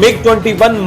MiG-21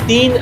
3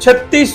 36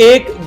1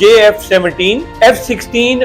JF-17, F-16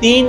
3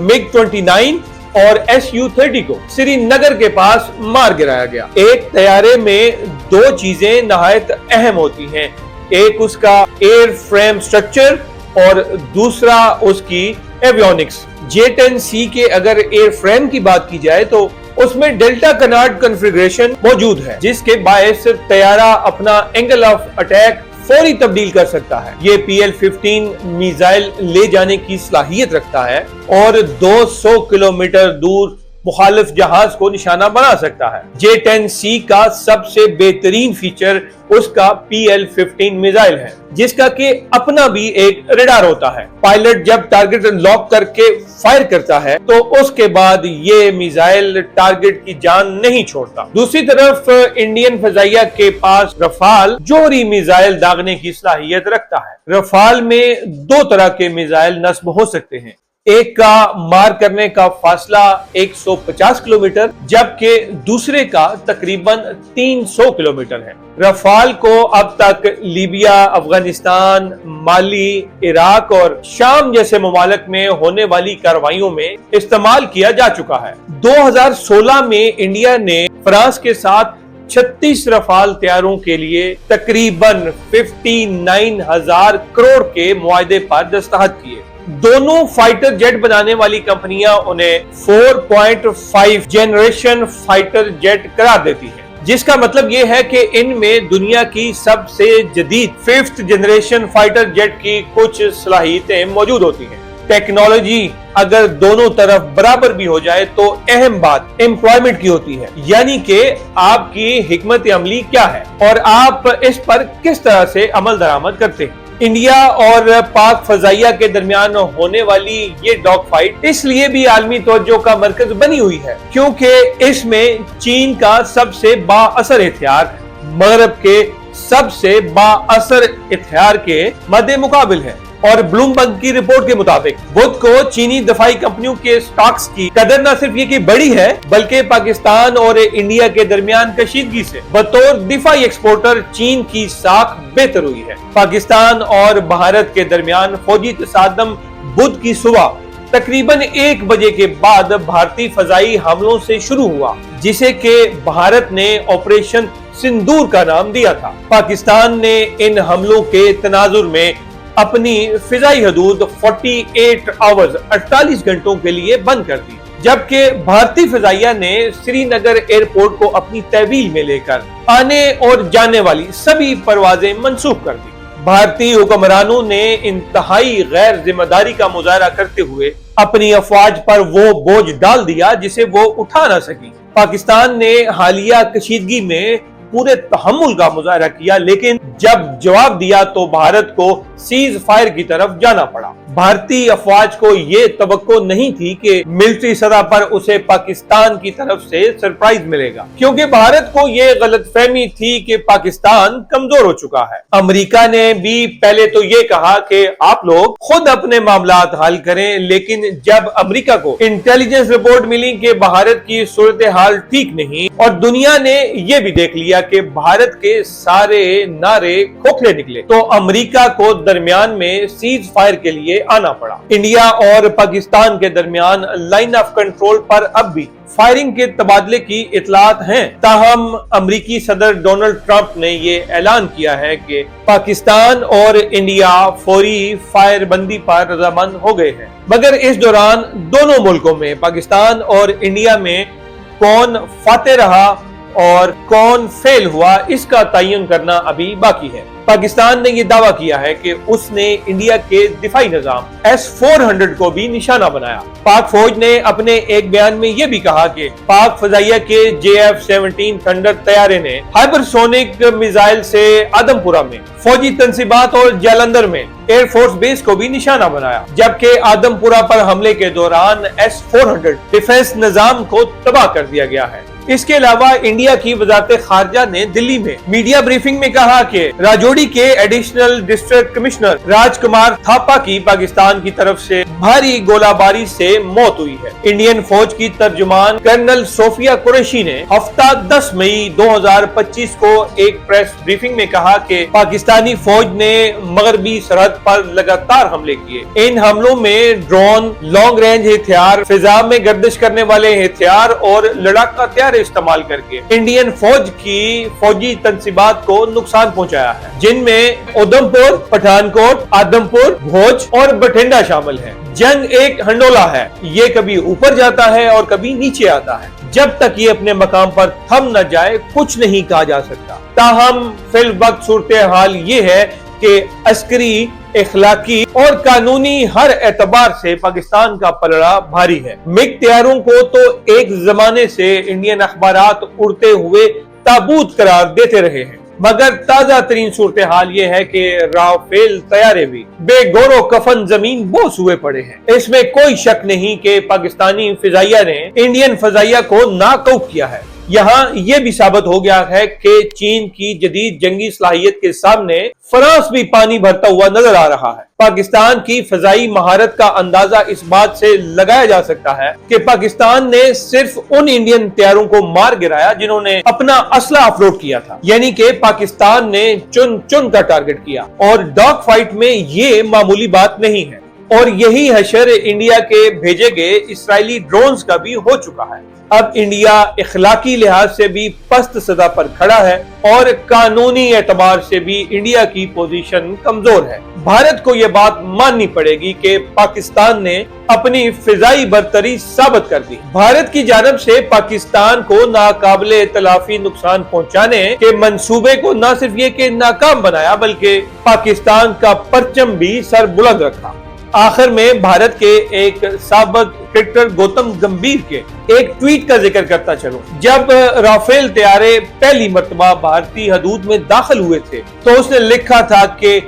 MiG-29 اور SU-30 کو سری نگر کے پاس مار گرایا گیا۔ ایک طیارے میں دو چیزیں نہایت اہم ہوتی ہیں، ایک اس کا ایئر فریم سٹرکچر اور دوسرا اس کی ایویونکس۔ J-10C کے اگر ایئر فریم کی بات کی جائے تو اس میں ڈیلٹا کنارڈ کنفیگریشن موجود ہے، جس کے باعث طیارہ اپنا اینگل آف اٹیک فوری تبدیل کر سکتا ہے۔ یہ PL-15 میزائل لے جانے کی صلاحیت رکھتا ہے اور 200 کلومیٹر دور مخالف جہاز کو نشانہ بنا سکتا ہے۔ J-10C کا سب سے بہترین فیچر اس کا PL-15 میزائل ہے، جس کا کہ اپنا بھی ایک ریڈار ہوتا ہے۔ پائلٹ جب ٹارگٹ لاک کر کے فائر کرتا ہے تو اس کے بعد یہ میزائل ٹارگٹ کی جان نہیں چھوڑتا۔ دوسری طرف انڈین فضائیہ کے پاس رفال جوہری میزائل داغنے کی صلاحیت رکھتا ہے۔ رفال میں دو طرح کے میزائل نصب ہو سکتے ہیں، ایک کا مار کرنے کا فاصلہ 150 کلومیٹر جبکہ دوسرے کا تقریباً 300 کلومیٹر ہے۔ رفال کو اب تک لیبیا، افغانستان، مالی، عراق اور شام جیسے ممالک میں ہونے والی کارروائیوں میں استعمال کیا جا چکا ہے۔ 2016 میں انڈیا نے فرانس کے ساتھ 36 رفال طیاروں کے لیے تقریباً 59,000 کروڑ کے معاہدے پر دستخط کیے۔ دونوں فائٹر جیٹ بنانے والی کمپنیاں انہیں 4.5 جنریشن فائٹر جیٹ قرار دیتی ہیں، جس کا مطلب یہ ہے کہ ان میں دنیا کی سب سے جدید 5th جنریشن فائٹر جیٹ کی کچھ صلاحیتیں موجود ہوتی ہیں۔ ٹیکنالوجی اگر دونوں طرف برابر بھی ہو جائے تو اہم بات امپلائمنٹ کی ہوتی ہے، یعنی کہ آپ کی حکمت عملی کیا ہے اور آپ اس پر کس طرح سے عمل درآمد کرتے ہیں۔ انڈیا اور پاک فضائیہ کے درمیان ہونے والی یہ ڈاگ فائٹ اس لیے بھی عالمی توجہ کا مرکز بنی ہوئی ہے کیونکہ اس میں چین کا سب سے با اثر ہتھیار مغرب کے سب سے با اثر ہتھیار کے مد مقابل ہے، اور بلومبرگ کی رپورٹ کے مطابق بدھ کو چینی دفاعی کمپنیوں کے سٹاکس کی قدر نہ صرف یہ کہ بڑی ہے بلکہ پاکستان اور انڈیا کے درمیان کشیدگی سے بطور دفاعی ایکسپورٹر چین کی ساکھ بہتر ہوئی ہے۔ پاکستان اور بھارت کے درمیان فوجی تصادم بدھ کی صبح تقریباً 1 بجے کے بعد بھارتی فضائی حملوں سے شروع ہوا، جسے کہ بھارت نے آپریشن سندور کا نام دیا تھا۔ پاکستان نے ان حملوں کے تناظر میں اپنی فضائی حدود 48 گھنٹوں کے لیے بند کر دی، جبکہ بھارتی فضائیہ نے سری نگر ایئرپورٹ کو اپنی تحویل میں لے کر آنے اور جانے والی سبھی پروازیں منسوخ کر دی۔ بھارتی حکمرانوں نے انتہائی غیر ذمہ داری کا مظاہرہ کرتے ہوئے اپنی افواج پر وہ بوجھ ڈال دیا جسے وہ اٹھا نہ سکی۔ پاکستان نے حالیہ کشیدگی میں پورے تحمل کا مظاہرہ کیا، لیکن جب جواب دیا تو بھارت کو سیز فائر کی طرف جانا پڑا۔ بھارتی افواج کو یہ توقع نہیں تھی کہ ملٹری سطح پر اسے پاکستان کی طرف سے سرپرائز ملے گا، کیونکہ بھارت کو یہ غلط فہمی تھی کہ پاکستان کمزور ہو چکا ہے۔ امریکہ نے بھی پہلے تو یہ کہا کہ آپ لوگ خود اپنے معاملات حل کریں، لیکن جب امریکہ کو انٹیلیجنس رپورٹ ملی کہ بھارت کی صورتحال ٹھیک نہیں اور دنیا نے یہ بھی دیکھ لیا کہ بھارت کے سارے نعرے کھوکھلے نکلے، تو امریکہ کو درمیان میں سیز فائر کے لیے آنا پڑا۔ انڈیا اور پاکستان کے درمیان لائن آف کنٹرول پر اب بھی فائرنگ کے تبادلے کی اطلاعات ہیں، تاہم امریکی صدر ڈونلڈ ٹرمپ نے یہ اعلان کیا ہے کہ پاکستان اور انڈیا فوری فائر بندی پر رضامند ہو گئے ہیں، مگر اس دوران دونوں ملکوں میں پاکستان اور انڈیا میں کون فاتح رہا اور کون فیل ہوا اس کا تعین کرنا ابھی باقی ہے۔ پاکستان نے یہ دعویٰ کیا ہے کہ اس نے انڈیا کے دفاعی نظام S-400 کو بھی نشانہ بنایا۔ پاک فوج نے اپنے ایک بیان میں یہ بھی کہا کہ پاک فضائیہ کے JF-17 تھنڈر طیارے نے ہائپرسونک میزائل سے آدم پورہ میں فوجی تنصیبات اور جالندھر میں ایئر فورس بیس کو بھی نشانہ بنایا، جبکہ آدم پورہ پر حملے کے دوران S-400 ڈیفنس نظام کو تباہ کر دیا گیا ہے۔ اس کے علاوہ انڈیا کی وزارت خارجہ نے دلی میں میڈیا بریفنگ میں کہا کہ راجوڑی کے additional district commissioner Raj Kumar Thapa کی پاکستان کی طرف سے بھاری گولہ باری سے موت ہوئی ہے۔ انڈین فوج کی ترجمان کرنل صوفیہ قریشی نے ہفتہ 10 مئی 2025 کو ایک پریس بریفنگ میں کہا کہ پاکستانی فوج نے مغربی سرحد پر لگاتار حملے کیے۔ ان حملوں میں ڈرون، لانگ رینج ہتھیار، فضا میں گردش کرنے والے ہتھیار اور لڑاکا ہتھیار استعمال کر کے انڈین فوج کی فوجی تنصیبات کو نقصان پہنچایا ہے، جن میں ادھمپور، پٹھان کوٹ، آدم پور، بھوج اور بٹھنڈا شامل ہیں۔ جنگ ایک ہنڈولا ہے، یہ کبھی اوپر جاتا ہے اور کبھی نیچے آتا ہے۔ جب تک یہ اپنے مقام پر تھم نہ جائے کچھ نہیں کہا جا سکتا۔ تاہم فی الوقت صورتحال یہ ہے کہ عسکری، اخلاقی اور قانونی ہر اعتبار سے پاکستان کا پلڑا بھاری ہے۔ مگ طیاروں کو تو ایک زمانے سے انڈین اخبارات اڑتے ہوئے تابوت قرار دیتے رہے ہیں، مگر تازہ ترین صورتحال یہ ہے کہ رافیل طیارے بھی بے گور و کفن زمین بوس ہوئے پڑے ہیں۔ اس میں کوئی شک نہیں کہ پاکستانی فضائیہ نے انڈین فضائیہ کو ناکاؤٹ کیا ہے۔ یہاں یہ بھی ثابت ہو گیا ہے کہ چین کی جدید جنگی صلاحیت کے سامنے فرانس بھی پانی بھرتا ہوا نظر آ رہا ہے۔ پاکستان کی فضائی مہارت کا اندازہ اس بات سے لگایا جا سکتا ہے کہ پاکستان نے صرف ان انڈین طیاروں کو مار گرایا جنہوں نے اپنا اسلحہ آفلوڈ کیا تھا، یعنی کہ پاکستان نے چن کر ٹارگٹ کیا، اور ڈاگ فائٹ میں یہ معمولی بات نہیں ہے۔ اور یہی حشر انڈیا کے بھیجے گئے اسرائیلی ڈرونز کا بھی ہو چکا ہے۔ اب انڈیا اخلاقی لحاظ سے بھی پست سطح پر کھڑا ہے اور قانونی اعتبار سے بھی انڈیا کی پوزیشن کمزور ہے۔ بھارت کو یہ بات ماننی پڑے گی کہ پاکستان نے اپنی فضائی برتری ثابت کر دی۔ بھارت کی جانب سے پاکستان کو ناقابل تلافی نقصان پہنچانے کے منصوبے کو نہ صرف یہ کہ ناکام بنایا بلکہ پاکستان کا پرچم بھی سر بلند رکھا۔ آخر میں بھارت کے ایک سابق کرکٹر گوتم گمبھیر کے ایک ٹویٹ کا ذکر کرتا چلوں۔ جب رافیل طیارے پہلی مرتبہ بھارتی حدود میں داخل ہوئے تھے تو اس نے لکھا تھا کہ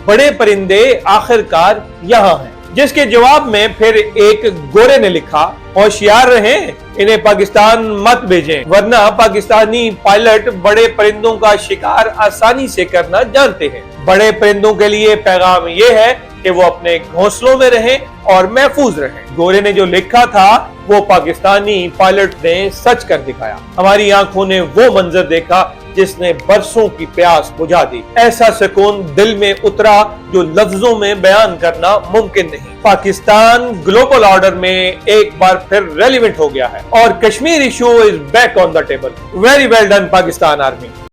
بڑے پرندے آخرکار یہاں ہیں، جس کے جواب میں پھر ایک گورے نے لکھا، ہوشیار رہیں، انہیں پاکستان مت بھیجیں، ورنہ پاکستانی پائلٹ بڑے پرندوں کا شکار آسانی سے کرنا جانتے ہیں۔ بڑے پرندوں کے لیے پیغام یہ ہے کہ وہ اپنے گھونسلوں میں رہیں اور محفوظ رہیں۔ گورے نے جو لکھا تھا وہ پاکستانی پائلٹ نے سچ کر دکھایا۔ ہماری آنکھوں نے وہ منظر دیکھا جس نے برسوں کی پیاس بجھا دی۔ ایسا سکون دل میں اترا جو لفظوں میں بیان کرنا ممکن نہیں۔ پاکستان گلوبل آرڈر میں ایک بار پھر ریلیونٹ ہو گیا ہے اور Kashmir issue is back on the table. Very well done Pakistan army.